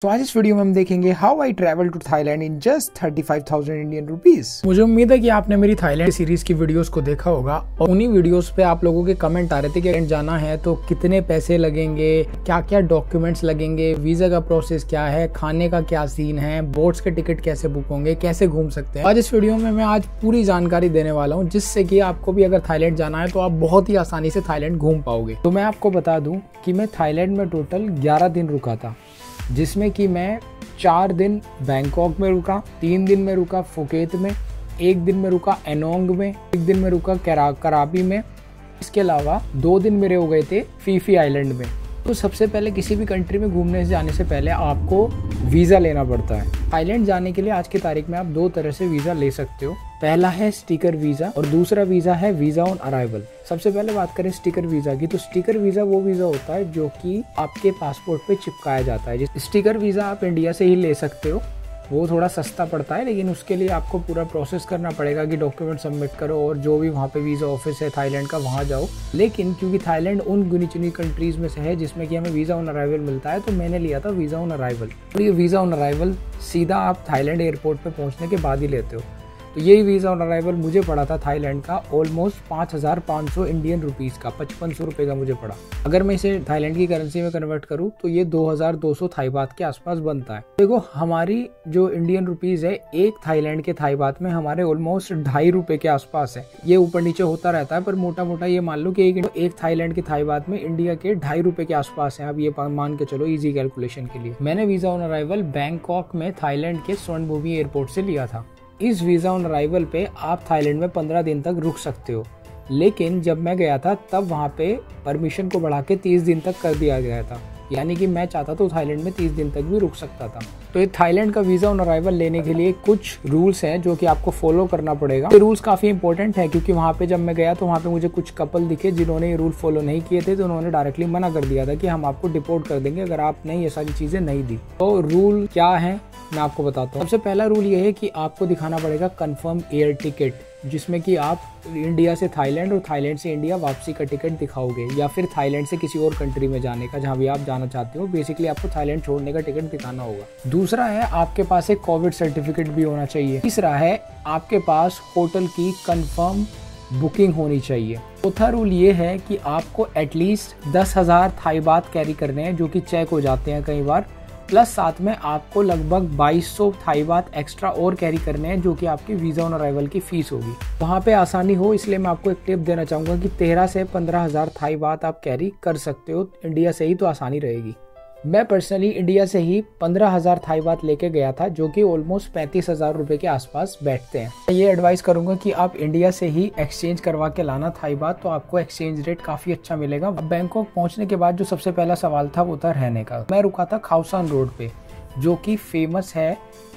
तो आज इस वीडियो में हम देखेंगे how I travel to Thailand in just 35,000 Indian rupees. मुझे उम्मीद है कि आपने मेरी थाईलैंड सीरीज की वीडियोस को देखा होगा और उन्हीं वीडियोस पे आप लोगों के कमेंट आ रहे थे कि थाईलैंड जाना है तो कितने पैसे लगेंगे, क्या क्या डॉक्यूमेंट्स लगेंगे, वीजा का प्रोसेस क्या है, खाने का क्या सीन है, बोट्स के टिकट कैसे बुक होंगे, कैसे घूम सकते हैं। आज इस वीडियो में मैं आज पूरी जानकारी देने वाला हूँ जिससे कि आपको भी अगर थाईलैंड जाना है तो आप बहुत ही आसानी से थाईलैंड घूम पाओगे। तो मैं आपको बता दूं कि मैं थाईलैंड में टोटल 11 दिन रुका था, जिसमें कि मैं 4 दिन बैंकॉक में रुका, 3 दिन में रुका फुकेत में, 1 दिन में रुका एनोंग में, 1 दिन में रुका कराबी में। इसके अलावा 2 दिन मेरे हो गए थे फीफी आइलैंड में। तो सबसे पहले किसी भी कंट्री में घूमने से जाने से पहले आपको वीज़ा लेना पड़ता है। थाईलैंड जाने के लिए आज की तारीख में आप 2 तरह से वीज़ा ले सकते हो। पहला है स्टिकर वीज़ा और दूसरा वीज़ा है वीज़ा ऑन अराइवल। सबसे पहले बात करें स्टिकर वीज़ा की, तो स्टिकर वीज़ा वो वीज़ा होता है जो कि आपके पासपोर्ट पे चिपकाया जाता है। स्टिकर वीज़ा आप इंडिया से ही ले सकते हो, वो थोड़ा सस्ता पड़ता है, लेकिन उसके लिए आपको पूरा प्रोसेस करना पड़ेगा कि डॉक्यूमेंट सबमिट करो और जो भी वहाँ पे वीज़ा ऑफिस है थाईलैंड का वहाँ जाओ। लेकिन क्योंकि थाईलैंड उन गिनी चुनी कंट्रीज़ में से है जिसमें कि हमें वीज़ा ऑन अराइवल मिलता है, तो मैंने लिया था वीज़ा ऑन अराइवल। और ये वीज़ा ऑन अराइवल सीधा आप थाईलैंड एयरपोर्ट पर पहुँचने के बाद ही लेते हो। तो यही वीज़ा ऑन अराइवल मुझे पड़ा था थाईलैंड का ऑलमोस्ट 5,500 इंडियन रुपीज़ का, 5500 रुपये का मुझे पड़ा। अगर मैं इसे थाईलैंड की करेंसी में कन्वर्ट करूँ तो ये 2,200 थाई बात के आसपास बनता है। देखो हमारी जो इंडियन रुपीज़ है एक थाईलैंड के थाई बात में हमारे ऑलमोस्ट 2.5 रुपये के आसपास है। ये ऊपर नीचे होता रहता है, पर मोटा मोटा ये मान लो कि एक थाईलैंड के थाई बात में इंडिया के 2.5 रुपये के आसपास है। अब ये मान के चलो इजी कैलकुलेशन के लिए। मैंने वीज़ा ऑन अराइवल बैंकॉक में थाईलैंड के स्वर्णभूमि एयरपोर्ट से लिया था। इस वीज़ा ऑन अराइवल पे आप थाईलैंड में 15 दिन तक रुक सकते हो, लेकिन जब मैं गया था तब वहाँ पे परमिशन को बढ़ा के 30 दिन तक कर दिया गया था। यानी कि मैं चाहता तो थाईलैंड में 30 दिन तक भी रुक सकता था। तो ये थाईलैंड का वीज़ा ऑन अराइवल लेने के लिए कुछ रूल्स हैं जो कि आपको फॉलो करना पड़ेगा। ये रूल्स काफ़ी इंपॉर्टेंट है क्योंकि वहाँ पे जब मैं गया तो वहाँ पे मुझे कुछ कपल दिखे जिन्होंने ये रूल फॉलो नहीं किए थे, तो उन्होंने डायरेक्टली मना कर दिया था कि हम आपको डिपोर्ट कर देंगे अगर आपने ये सारी चीज़ें नहीं दी। तो रूल क्या है मैं आपको बताता हूँ। सबसे पहला रूल ये है कि आपको दिखाना पड़ेगा कंफर्म एयर टिकट, जिसमें कि आप इंडिया से थाईलैंड और थाईलैंड से इंडिया वापसी का टिकट दिखाओगे, या फिर थाईलैंड से किसी और कंट्री में जाने का, जहां भी आप जाना चाहते हो। बेसिकली आपको थाईलैंड छोड़ने का टिकट दिखाना होगा। दूसरा है आपके पास एक कोविड सर्टिफिकेट भी होना चाहिए। तीसरा है आपके पास होटल की कंफर्म बुकिंग होनी चाहिए। चौथा रूल ये है कि आपको एटलीस्ट 10,000 थाई बात कैरी करने हैं, जो कि चेक हो जाते हैं कई बार, प्लस साथ में आपको लगभग 2200 थाई बात एक्स्ट्रा और कैरी करने हैं, जो कि आपकी वीज़ा ऑन अराइवल की फीस होगी। वहाँ पे आसानी हो इसलिए मैं आपको एक टिप देना चाहूँगा कि 13 से 15,000 थाई बात आप कैरी कर सकते हो इंडिया से ही, तो आसानी रहेगी। मैं पर्सनली इंडिया से ही 15,000 थाई बात लेके गया था, जो कि ऑलमोस्ट 35,000 रुपये के आसपास बैठते हैं। मैं ये एडवाइस करूंगा कि आप इंडिया से ही एक्सचेंज करवा के लाना थाई बात, तो आपको एक्सचेंज रेट काफी अच्छा मिलेगा। अब बैंकॉक पहुंचने के बाद जो सबसे पहला सवाल था वो था रहने का। मैं रुका था खाओ सांग रोड पे, जो कि फेमस है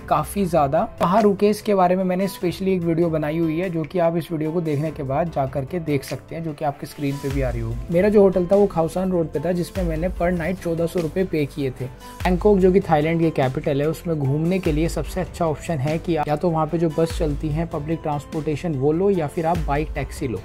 काफ़ी ज़्यादा। कहाँ रुके इसके बारे में मैंने स्पेशली एक वीडियो बनाई हुई है, जो कि आप इस वीडियो को देखने के बाद जा करके देख सकते हैं, जो कि आपके स्क्रीन पे भी आ रही होगी। मेरा जो होटल था वो खाओ सांग रोड पे था, जिसमें मैंने पर नाइट 1400 रुपये पे किए थे। बैंकॉक जो कि थाईलैंड की कैपिटल है, उसमें घूमने के लिए सबसे अच्छा ऑप्शन है कि या तो वहाँ पे जो बस चलती है पब्लिक ट्रांसपोर्टेशन वो लो, या फिर आप बाइक टैक्सी लो।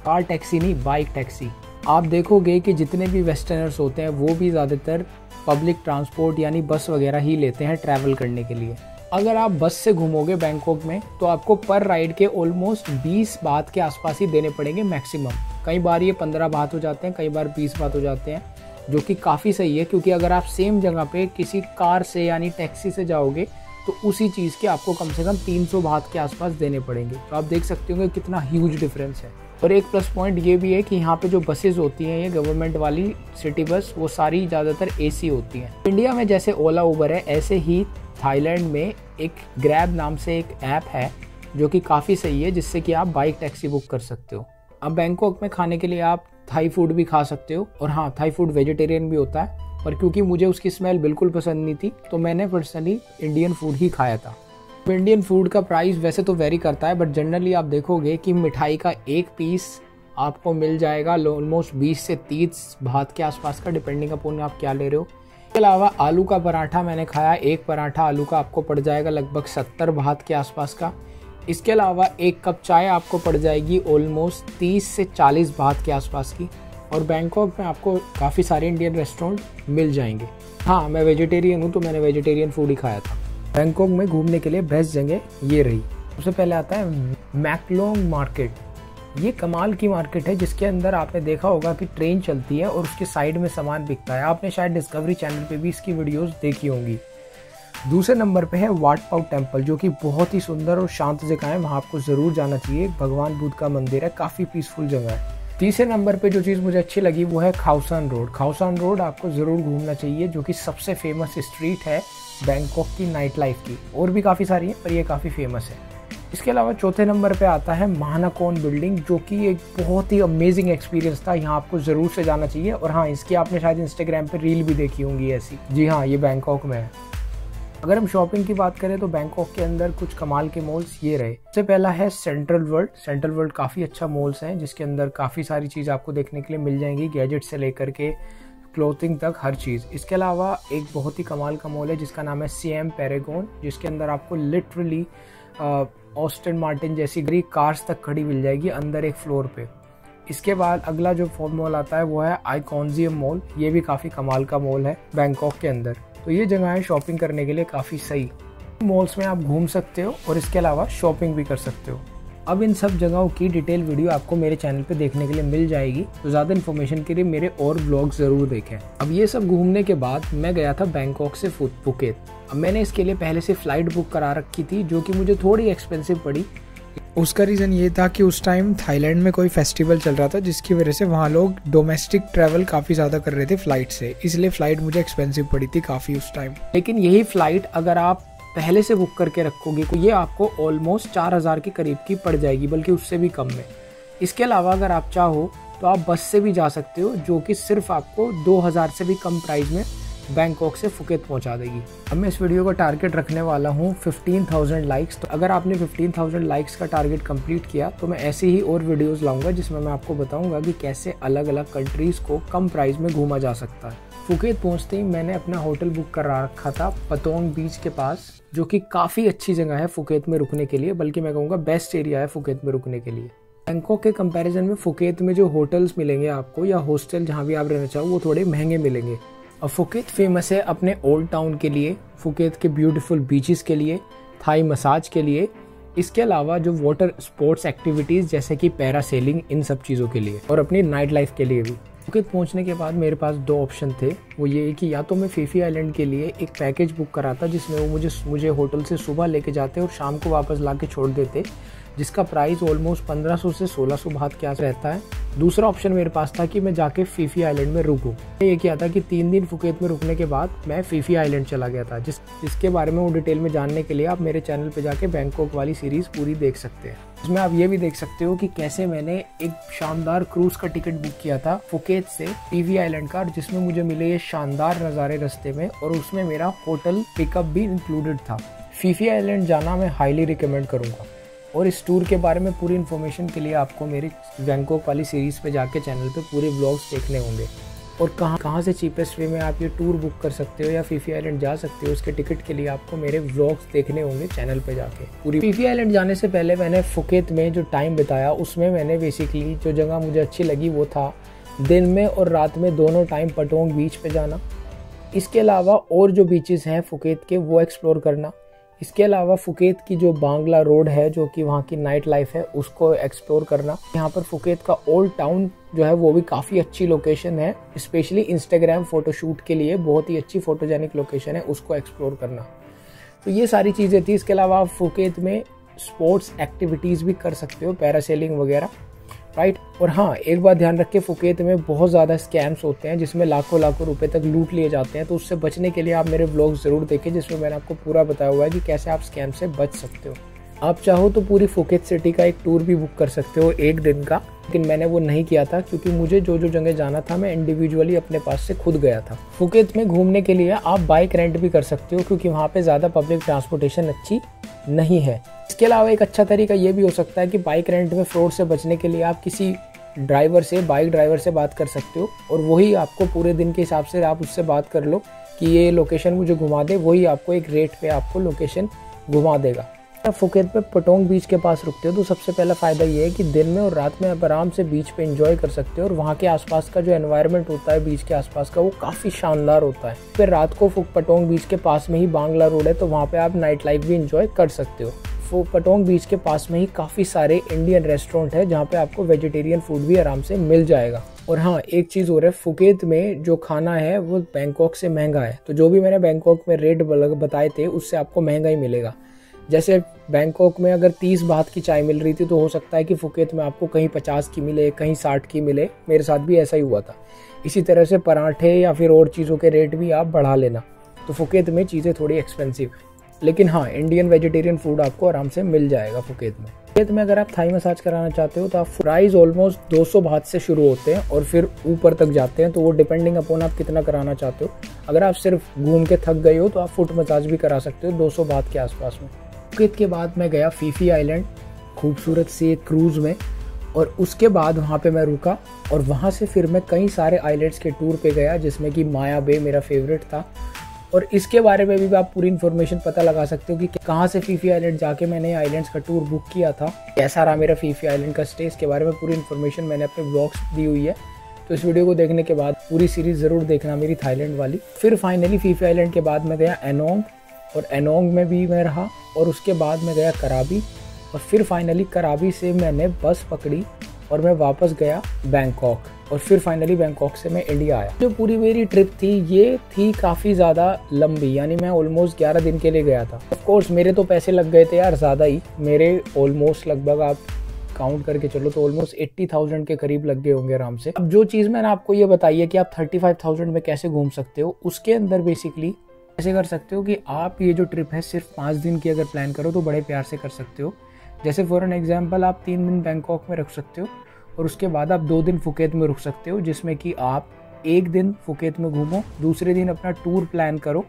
कार टैक्सी नहीं, बाइक टैक्सी। आप देखोगे कि जितने भी वेस्टर्नर्स होते हैं वो भी ज़्यादातर पब्लिक ट्रांसपोर्ट यानी बस वगैरह ही लेते हैं ट्रैवल करने के लिए। अगर आप बस से घूमोगे बैंकॉक में तो आपको पर राइड के ऑलमोस्ट 20 बात के आसपास ही देने पड़ेंगे मैक्सिमम। कई बार ये 15 बात हो जाते हैं, कई बार 20 बात हो जाते हैं, जो कि काफ़ी सही है क्योंकि अगर आप सेम जगह पे किसी कार से यानी टैक्सी से जाओगे तो उसी चीज़ के आपको कम से कम 300 बात के आसपास देने पड़ेंगे। तो आप देख सकते होंगे कितना ह्यूज डिफरेंस है। और एक प्लस पॉइंट ये भी है कि यहाँ पे जो बसेज होती हैं ये गवर्नमेंट वाली सिटी बस, वो सारी ज़्यादातर एसी होती हैं। इंडिया में जैसे ओला उबर है, ऐसे ही थाईलैंड में एक ग्रैब नाम से एक ऐप है जो कि काफ़ी सही है, जिससे कि आप बाइक टैक्सी बुक कर सकते हो। अब बैंकॉक में खाने के लिए आप थाई फूड भी खा सकते हो, और हाँ थाई फूड वेजिटेरियन भी होता है, पर क्योंकि मुझे उसकी स्मेल बिल्कुल पसंद नहीं थी तो मैंने पर्सनली इंडियन फूड ही खाया था। इंडियन फूड का प्राइस वैसे तो वेरी करता है, बट जनरली आप देखोगे कि मिठाई का एक पीस आपको मिल जाएगा ऑलमोस्ट 20 से 30 बात के आसपास का, डिपेंडिंग अपॉन आप क्या ले रहे हो। इसके अलावा आलू का पराठा मैंने खाया, एक पराठा आलू का आपको पड़ जाएगा लगभग 70 बात के आसपास का। इसके अलावा एक कप चाय आपको पड़ जाएगी ऑलमोस्ट 30 से 40 बात के आसपास की। और बैंकॉक में आपको काफ़ी सारे इंडियन रेस्टोरेंट मिल जाएंगे। हाँ, मैं वेजिटेरियन हूँ तो मैंने वेजिटेरियन फूड ही खाया था। बैंकॉक में घूमने के लिए बेस्ट जगह ये रही। सबसे पहले आता है मैकलोंग मार्केट। ये कमाल की मार्केट है जिसके अंदर आपने देखा होगा कि ट्रेन चलती है और उसके साइड में सामान बिकता है। आपने शायद डिस्कवरी चैनल पे भी इसकी वीडियोस देखी होंगी। दूसरे नंबर पे है वाट पाव टेम्पल, जो कि बहुत ही सुंदर और शांत जगह है, वहाँ आपको ज़रूर जाना चाहिए। भगवान बुद्ध का मंदिर है, काफ़ी पीसफुल जगह है। तीसरे नंबर पे जो चीज़ मुझे अच्छी लगी वो है खाओसान रोड। खाओसान रोड आपको ज़रूर घूमना चाहिए, जो कि सबसे फेमस स्ट्रीट है बैंकॉक की नाइट लाइफ की। और भी काफ़ी सारी है पर ये काफ़ी फेमस है। इसके अलावा चौथे नंबर पे आता है महानाकोन बिल्डिंग, जो कि एक बहुत ही अमेजिंग एक्सपीरियंस था। यहाँ आपको ज़रूर से जाना चाहिए। और हाँ, इसकी आपने शायद इंस्टाग्राम पे रील भी देखी होंगी ऐसी। जी हाँ, ये बैंकॉक में है। अगर हम शॉपिंग की बात करें तो बैंकॉक के अंदर कुछ कमाल के मॉल्स ये रहे। सबसे पहला है सेंट्रल वर्ल्ड। सेंट्रल वर्ल्ड काफ़ी अच्छा मॉल्स है जिसके अंदर काफ़ी सारी चीज़ आपको देखने के लिए मिल जाएंगी, गैजेट से लेकर के क्लोथिंग तक, हर चीज़। इसके अलावा एक बहुत ही कमाल का मॉल है जिसका नाम है सीएम पैरागॉन, जिसके अंदर आपको लिटरली ऑस्टन मार्टिन जैसी बड़ी कार्स तक खड़ी मिल जाएगी अंदर एक फ्लोर पे। इसके बाद अगला जो मॉल आता है वो है आइकॉन्जियम मॉल। ये भी काफ़ी कमाल का मॉल है बैंकॉक के अंदर। तो ये जगह है शॉपिंग करने के लिए काफ़ी सही। मॉल्स में आप घूम सकते हो और इसके अलावा शॉपिंग भी कर सकते हो। अब इन सब जगहों की डिटेल वीडियो आपको मेरे चैनल पे देखने के लिए मिल जाएगी, तो ज़्यादा इन्फॉर्मेशन के लिए मेरे और ब्लॉग ज़रूर देखें। अब ये सब घूमने के बाद मैं गया था बैंकॉक से फुकेत। अब मैंने इसके लिए पहले से फ़्लाइट बुक करा रखी थी, जो कि मुझे थोड़ी एक्सपेंसिव पड़ी। उसका रीज़न ये था कि उस टाइम थाईलैंड में कोई फेस्टिवल चल रहा था, जिसकी वजह से वहाँ लोग डोमेस्टिक ट्रैवल काफ़ी ज़्यादा कर रहे थे फ़्लाइट से, इसलिए फ़्लाइट मुझे एक्सपेंसिव पड़ी थी काफ़ी उस टाइम। लेकिन यही फ़्लाइट अगर आप पहले से बुक करके रखोगे तो ये आपको ऑलमोस्ट 4000 के करीब की पड़ जाएगी, बल्कि उससे भी कम में। इसके अलावा अगर आप चाहो तो आप बस से भी जा सकते हो, जो कि सिर्फ आपको 2000 से भी कम प्राइस में बैंकॉक से फुकेत पहुंचा देगी। अब मैं इस वीडियो का टारगेट रखने वाला हूं 15,000 लाइक्स। तो अगर आपने 15,000 लाइक्स का टारगेट कंप्लीट किया तो मैं ऐसे ही और वीडियोस लाऊंगा जिसमें मैं आपको बताऊंगा कि कैसे अलग अलग कंट्रीज को कम प्राइस में घूमा जा सकता है। फुकेत पहुंचते ही मैंने अपना होटल बुक करा रखा था पतोंग बीच के पास, जो कि काफ़ी अच्छी जगह है फुकेत में रुकने के लिए, बल्कि मैं कहूँगा बेस्ट एरिया है फुकेत में रुकने के लिए। बैंकॉक के कंपैरिजन में फुकेत में जो होटल्स मिलेंगे आपको या हॉस्टल जहाँ भी आप रहना चाहो वो थोड़े महंगे मिलेंगे। और फुकेत फेमस है अपने ओल्ड टाउन के लिए, फुकेत के ब्यूटीफुल बीचेस के लिए, थाई मसाज के लिए, इसके अलावा जो वाटर स्पोर्ट्स एक्टिविटीज़ जैसे कि पैरासेलिंग, इन सब चीज़ों के लिए, और अपनी नाइट लाइफ के लिए भी। फुकेत पहुंचने के बाद मेरे पास दो ऑप्शन थे। वो ये कि या तो मैं फीफी आइलैंड के लिए एक पैकेज बुक कराता जिसमें वो मुझे होटल से सुबह लेके जाते और शाम को वापस ला के छोड़ देते, जिसका प्राइस ऑलमोस्ट 1500 से 1600 बात के आस रहता है। दूसरा ऑप्शन मेरे पास था कि मैं जाके फीफी आइलैंड में रुकूं। ये किया था कि 3 दिन फुकेत में रुकने के बाद मैं फीफी आइलैंड चला गया था, जिसके बारे में वो डिटेल में जानने के लिए आप मेरे चैनल पे जाके बैंकॉक वाली सीरीज़ पूरी देख सकते हैं। इसमें आप ये भी देख सकते हो कि कैसे मैंने एक शानदार क्रूज़ का टिकट बुक किया था फुकेत से फीफी आइलैंड का, जिसमें मुझे मिले ये शानदार नज़ारे रास्ते में, और उसमें मेरा होटल पिकअप भी इंक्लूडेड था। फीफी आइलैंड जाना मैं हाईली रिकमेंड करूँगा। और इस टूर के बारे में पूरी इन्फॉर्मेशन के लिए आपको मेरी बैंकॉक वाली सीरीज़ पे जाके चैनल पे पूरे व्लॉग्स देखने होंगे, और कहाँ से चीपेस्ट वे में आप ये टूर बुक कर सकते हो या फीफी आइलैंड जा सकते हो, उसके टिकट के लिए आपको मेरे व्लॉग्स देखने होंगे चैनल पे जाके। पूरी फीफी आइलैंड जाने से पहले मैंने फुकेत में जो टाइम बिताया उसमें मैंने बेसिकली जो जगह मुझे अच्छी लगी वो था दिन में और रात में दोनों टाइम पतोंग बीच पे जाना। इसके अलावा और जो बीचेस हैं फुकेत के वो एक्सप्लोर करना। इसके अलावा फुकेत की जो बांग्ला रोड है, जो कि वहाँ की नाइट लाइफ है, उसको एक्सप्लोर करना। यहाँ पर फुकेत का ओल्ड टाउन जो है वो भी काफ़ी अच्छी लोकेशन है, स्पेशली इंस्टाग्राम फोटोशूट के लिए बहुत ही अच्छी फोटोजेनिक लोकेशन है, उसको एक्सप्लोर करना। तो ये सारी चीज़ें थी। इसके अलावा आप फुकेत में स्पोर्ट्स एक्टिविटीज़ भी कर सकते हो, पैरासेलिंग वगैरह, राइट। और हाँ, एक बात ध्यान रखें, फुकेत में बहुत ज़्यादा स्कैम्स होते हैं जिसमें लाखों लाखों रुपए तक लूट लिए जाते हैं। तो उससे बचने के लिए आप मेरे व्लॉग ज़रूर देखें, जिसमें मैंने आपको पूरा बताया हुआ है कि कैसे आप स्कैम से बच सकते हो। आप चाहो तो पूरी फुकेत सिटी का एक टूर भी बुक कर सकते हो एक दिन का, लेकिन मैंने वो नहीं किया था क्योंकि मुझे जो जगह जाना था मैं इंडिविजुअली अपने पास से खुद गया था। फुकेत में घूमने के लिए आप बाइक रेंट भी कर सकते हो क्योंकि वहाँ पे ज़्यादा पब्लिक ट्रांसपोर्टेशन अच्छी नहीं है। इसके अलावा एक अच्छा तरीका ये भी हो सकता है कि बाइक रेंट में फ्रॉड से बचने के लिए आप किसी बाइक ड्राइवर से बात कर सकते हो, और वही आपको पूरे दिन के हिसाब से आप उससे बात कर लो कि ये लोकेशन मुझे घुमा दे, वही आपको एक रेट पे आपको लोकेशन घुमा देगा। आप फुकेत पे पटोंग बीच के पास रुकते हो तो सबसे पहला फ़ायदा ये है कि दिन में और रात में आप आराम से बीच पे एंजॉय कर सकते हो और वहाँ के आसपास का जो एनवायरनमेंट होता है बीच के आसपास का वो काफ़ी शानदार होता है। फिर रात को पटोंग बीच के पास में ही बांग्ला रोड है तो वहाँ पे आप नाइट लाइफ भी एंजॉय कर सकते हो। पटोंग बीच के पास में ही काफ़ी सारे इंडियन रेस्टोरेंट है जहाँ पे आपको वेजिटेरियन फूड भी आराम से मिल जाएगा। और हाँ, एक चीज़ और है, फुकेत में जो खाना है वो बैंकॉक से महंगा है। तो जो भी मैंने बैंकॉक में रेट बताए थे उससे आपको महंगा ही मिलेगा। जैसे बैंकॉक में अगर 30 बात की चाय मिल रही थी तो हो सकता है कि फुकेत में आपको कहीं 50 की मिले, कहीं 60 की मिले। मेरे साथ भी ऐसा ही हुआ था। इसी तरह से पराठे या फिर और चीज़ों के रेट भी आप बढ़ा लेना। तो फुकेत में चीज़ें थोड़ी एक्सपेंसिव है, लेकिन हाँ, इंडियन वेजिटेरियन फूड आपको आराम से मिल जाएगा फुकेत में। फुकेत में अगर आप थाई मसाज कराना चाहते हो तो आप प्राइस ऑलमोस्ट 200 बात से शुरू होते हैं और फिर ऊपर तक जाते हैं। तो वो डिपेंडिंग अपॉन आप कितना कराना चाहते हो। अगर आप सिर्फ घूम के थक गए हो तो आप फुट मसाज भी करा सकते हो 200 बात के आसपास में। फुकेत के बाद मैं गया फीफी आइलैंड खूबसूरत से क्रूज़ में, और उसके बाद वहाँ पे मैं रुका और वहाँ से फिर मैं कई सारे आइलैंड्स के टूर पे गया जिसमें कि माया बे मेरा फेवरेट था। और इसके बारे में भी आप पूरी इन्फॉर्मेशन पता लगा सकते हो कि कहाँ से फीफी आइलैंड जाके मैंने आइलैंड्स का टूर बुक किया था, कैसा रहा मेरा फीफी आइलैंड का स्टे। इसके बारे में पूरी इन्फॉर्मेशन मैंने अपने ब्लॉग्स दी हुई है। तो इस वीडियो को देखने के बाद पूरी सीरीज़ ज़रूर देखना मेरी थाईलैंड वाली। फिर फाइनली फीफी आइलैंड के बाद मैं गया एनोंग, और एनोंग में भी मैं रहा, और उसके बाद मैं गया कराबी, और फिर फाइनली कराबी से मैंने बस पकड़ी और मैं वापस गया बैंकॉक, और फिर फाइनली बैंकॉक से मैं इंडिया आया। जो पूरी मेरी ट्रिप थी ये थी काफ़ी ज़्यादा लंबी, यानी मैं ऑलमोस्ट 11 दिन के लिए गया था। ऑफ कोर्स मेरे तो पैसे लग गए थे यार ज़्यादा ही, मेरे ऑलमोस्ट लगभग आप काउंट करके चलो तो ऑलमोस्ट 80,000 के करीब लग गए होंगे आराम से। अब जो चीज़ मैंने आपको ये बताई है कि आप 35,000 में कैसे घूम सकते हो, उसके अंदर बेसिकली ऐसे कर सकते हो कि आप ये जो ट्रिप है सिर्फ 5 दिन की अगर प्लान करो तो बड़े प्यार से कर सकते हो। जैसे फॉर एन एग्जाम्पल आप 3 दिन बैंकॉक में रख सकते हो और उसके बाद आप 2 दिन फुकेत में रुक सकते हो, जिसमें कि आप 1 दिन फुकेत में घूमो, दूसरे दिन अपना टूर प्लान करो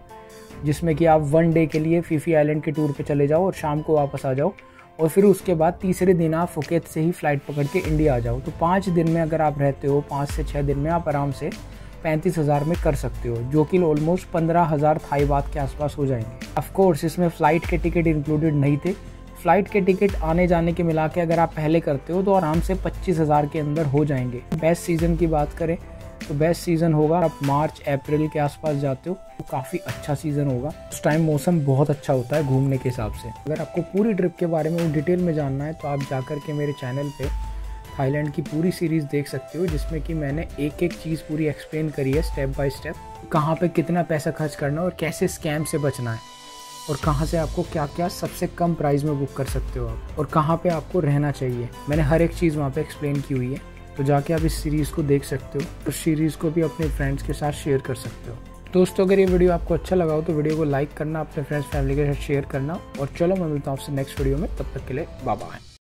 जिसमें कि आप 1 डे के लिए फीफी आइलैंड के टूर पे चले जाओ और शाम को वापस आ जाओ, और फिर उसके बाद तीसरे दिन आप फुकेत से ही फ्लाइट पकड़ के इंडिया आ जाओ। तो 5 दिन में अगर आप रहते हो, 5 से 6 दिन में आप आराम से 35,000 में कर सकते हो, जो कि ऑलमोस्ट 15,000 थाई बात के आसपास हो जाएंगे। ऑफ कोर्स इसमें फ़्लाइट के टिकट इंक्लूडेड नहीं थे। फ़्लाइट के टिकट आने जाने के मिला के अगर आप पहले करते हो तो आराम से 25,000 के अंदर हो जाएंगे। बेस्ट सीज़न की बात करें तो बेस्ट सीज़न होगा आप मार्च अप्रैल के आसपास जाते हो तो काफ़ी अच्छा सीज़न होगा। उस टाइम मौसम बहुत अच्छा होता है घूमने के हिसाब से। अगर आपको पूरी ट्रिप के बारे में डिटेल में जानना है तो आप जाकर के मेरे चैनल पे थाईलैंड की पूरी सीरीज़ देख सकते हो, जिसमें कि मैंने एक एक चीज़ पूरी एक्सप्लेन करी है स्टेप बाय स्टेप, कहाँ पे कितना पैसा खर्च करना और कैसे स्कैम से बचना है, और कहाँ से आपको क्या क्या सबसे कम प्राइस में बुक कर सकते हो आप, और कहाँ पे आपको रहना चाहिए। मैंने हर एक चीज़ वहाँ पे एक्सप्लेन की हुई है, तो जाके आप इस सीरीज़ को देख सकते हो। उस सीरीज़ को भी अपने फ्रेंड्स के साथ शेयर कर सकते हो। दोस्तों अगर ये वीडियो आपको अच्छा लगा हो तो वीडियो को लाइक करना, अपने फ्रेंड्स फैमिली के साथ शेयर करना, और चलो मैं मिलता हूँ आपसे नेक्स्ट वीडियो में। तब तक के लिए बाय बाय।